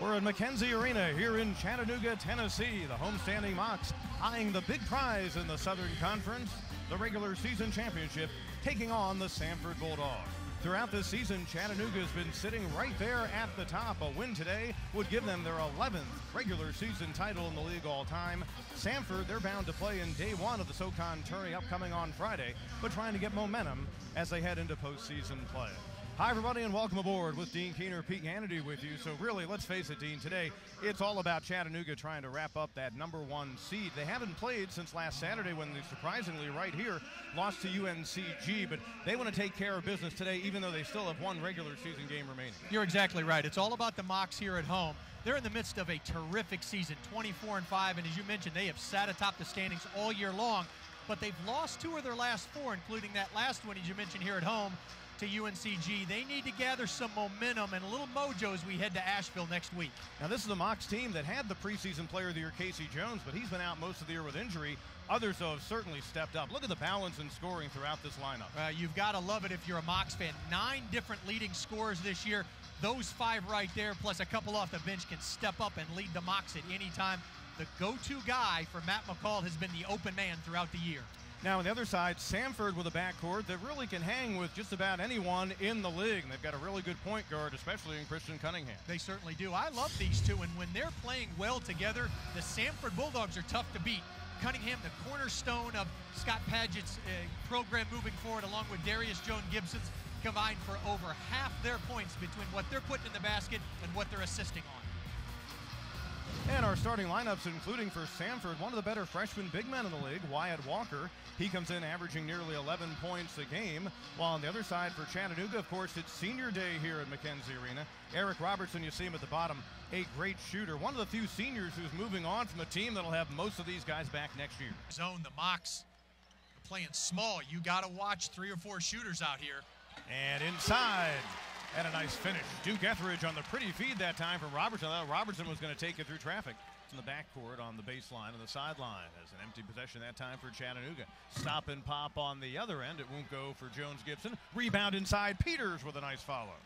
We're at McKenzie Arena here in Chattanooga, Tennessee. The homestanding Mocs eyeing the big prize in the Southern Conference, the regular season championship, taking on the Samford Bulldogs. Throughout this season, Chattanooga has been sitting right there at the top. A win today would give them their 11th regular season title in the league all time. Samford, they're bound to play in day one of the SoCon tourney upcoming on Friday, but trying to get momentum as they head into postseason play. Hi, everybody, and welcome aboard with Dean Keener, Pete Hannity with you. So really, let's face it, Dean, today it's all about Chattanooga trying to wrap up that number one seed. They haven't played since last Saturday when they surprisingly right here lost to UNCG, but they want to take care of business today even though they still have one regular season game remaining. You're exactly right. It's all about the Mocs here at home. They're in the midst of a terrific season, 24-5, and as you mentioned, they have sat atop the standings all year long, but they've lost two of their last four, including that last one, as you mentioned, here at home to UNCG. They need to gather some momentum and a little mojo as we head to Asheville next week. Now, this is the Mocs team that had the preseason player of the year, Casey Jones, but he's been out most of the year with injury. Others, though, have certainly stepped up. Look at the balance in scoring throughout this lineup. You've got to love it if you're a Mocs fan. 9 different leading scorers this year. Those 5 right there, plus a couple off the bench, can step up and lead the Mocs at any time. The go-to guy for Matt McCall has been the open man throughout the year. Now, on the other side, Samford with a backcourt that really can hang with just about anyone in the league. And they've got a really good point guard, especially in Christian Cunningham. They certainly do. I love these two, and when they're playing well together, the Samford Bulldogs are tough to beat. Cunningham, the cornerstone of Scott Padgett's program moving forward, along with Darius Jones-Gibson's, combined for over half their points between what they're putting in the basket and what they're assisting on. And our starting lineups, including for Samford, one of the better freshman big men in the league, Wyatt Walker. He comes in averaging nearly 11 points a game. While on the other side for Chattanooga, of course, it's senior day here at McKenzie Arena. Eric Robertson, you see him at the bottom, a great shooter. One of the few seniors who's moving on from a team that'll have most of these guys back next year. Zone, the Mocs are playing small. You got to watch 3 or 4 shooters out here. And inside. And a nice finish. Duke Etheridge on the pretty feed that time from Robertson. I thought Robertson was going to take it through traffic. It's in the backcourt on the baseline and the sideline as an empty possession that time for Chattanooga. Stop and pop on the other end. It won't go for Jones-Gibson. Rebound inside. Peters with a nice follow.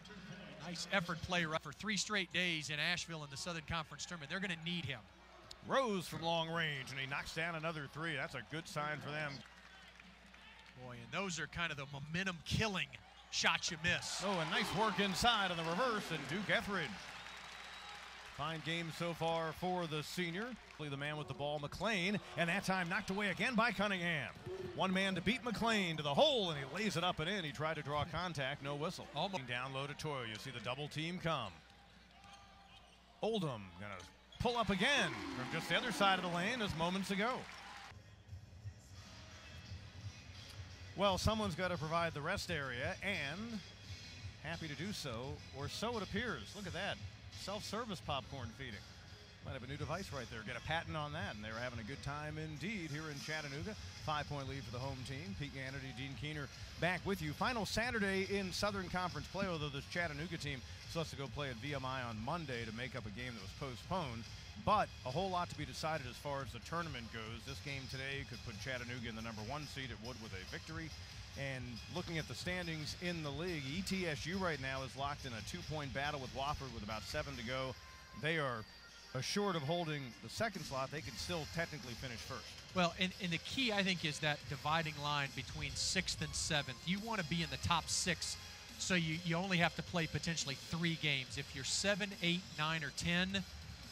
Nice effort play for 3 straight days in Asheville in the Southern Conference Tournament. They're going to need him. Rose from long range, and he knocks down another 3. That's a good sign for them. Boy, and those are kind of the momentum-killing shots you miss. Oh, and nice work inside on the reverse, and Duke Etheridge. Fine game so far for the senior. The man with the ball, McLean, and that time knocked away again by Cunningham. One man to beat McLean to the hole, and he lays it up and in. He tried to draw contact, no whistle. Almost. Down low to Toyo. You see the double team come. Oldham gonna pull up again from just the other side of the lane as moments ago. Well, someone's got to provide the rest area, and happy to do so, or so it appears. Look at that. Self-service popcorn feeding. Might have a new device right there. Get a patent on that, and they were having a good time indeed here in Chattanooga. 5-point lead for the home team. Pete Hannity, Dean Keener back with you. Final Saturday in Southern Conference play, although this Chattanooga team still has to go play at VMI on Monday to make up a game that was postponed. But a whole lot to be decided as far as the tournament goes. This game today could put Chattanooga in the number 1 seed. It would with a victory. And looking at the standings in the league, ETSU right now is locked in a 2-point battle with Wofford with about 7 to go. They are assured of holding the second slot. They could still technically finish first. Well, and the key, I think, is that dividing line between 6th and 7th. You want to be in the top 6, so you only have to play potentially 3 games. If you're 7, 8, 9, or 10,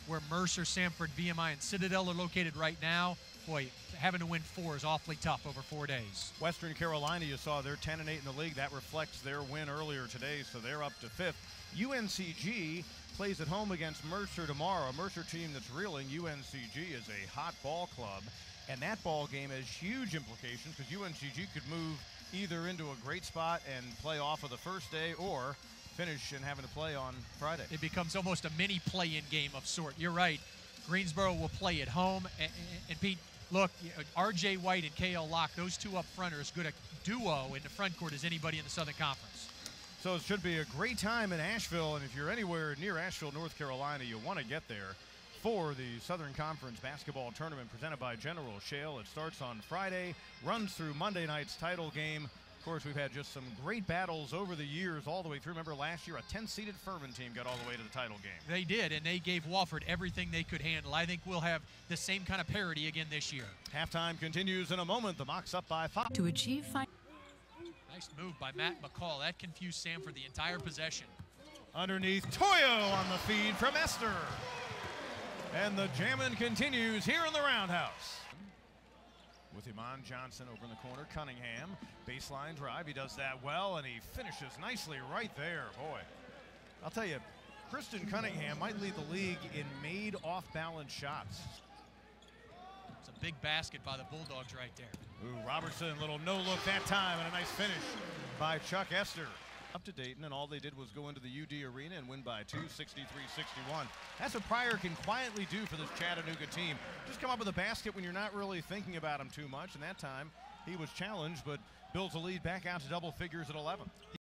where Mercer, Samford, VMI, and Citadel are located right now, boy, having to win 4 is awfully tough over 4 days. Western Carolina, you saw they're 10-8 in the league. That reflects their win earlier today, so they're up to 5th. UNCG plays at home against Mercer tomorrow. A Mercer team that's reeling. UNCG is a hot ball club, and that ball game has huge implications because UNCG could move either into a great spot and play off of the first day or finish and having to play on Friday. It becomes almost a mini play-in game of sort. You're right. Greensboro will play at home. And Pete, look, R.J. White and K.L. Locke, those two up front are as good a duo in the front court as anybody in the Southern Conference. So it should be a great time in Asheville, and if you're anywhere near Asheville, North Carolina, you'll want to get there for the Southern Conference basketball tournament presented by General Shale. It starts on Friday, runs through Monday night's title game Of course, we've had just some great battles over the years all the way through. Remember last year, a 10-seeded Furman team got all the way to the title game. They did, and they gave Wofford everything they could handle. I think we'll have the same kind of parity again this year. Halftime continues in a moment. The Mocs up by 5. To achieve Nice move by Matt McCall. That confused Samford the entire possession. Underneath, Toyo on the feed from Esther. And the jammin' continues here in the Roundhouse. With Iman Johnson over in the corner, Cunningham, baseline drive, he does that well, and he finishes nicely right there. Boy, I'll tell you, Kristen Cunningham might lead the league in made off-balance shots. It's a big basket by the Bulldogs right there. Ooh, Robertson, little no-look that time, and a nice finish by Chuck Esther. Up to Dayton, and all they did was go into the UD Arena and win by 2, 63-61. That's what Pryor can quietly do for this Chattanooga team. Just come up with a basket when you're not really thinking about him too much, and that time he was challenged, but builds a lead back out to double figures at 11.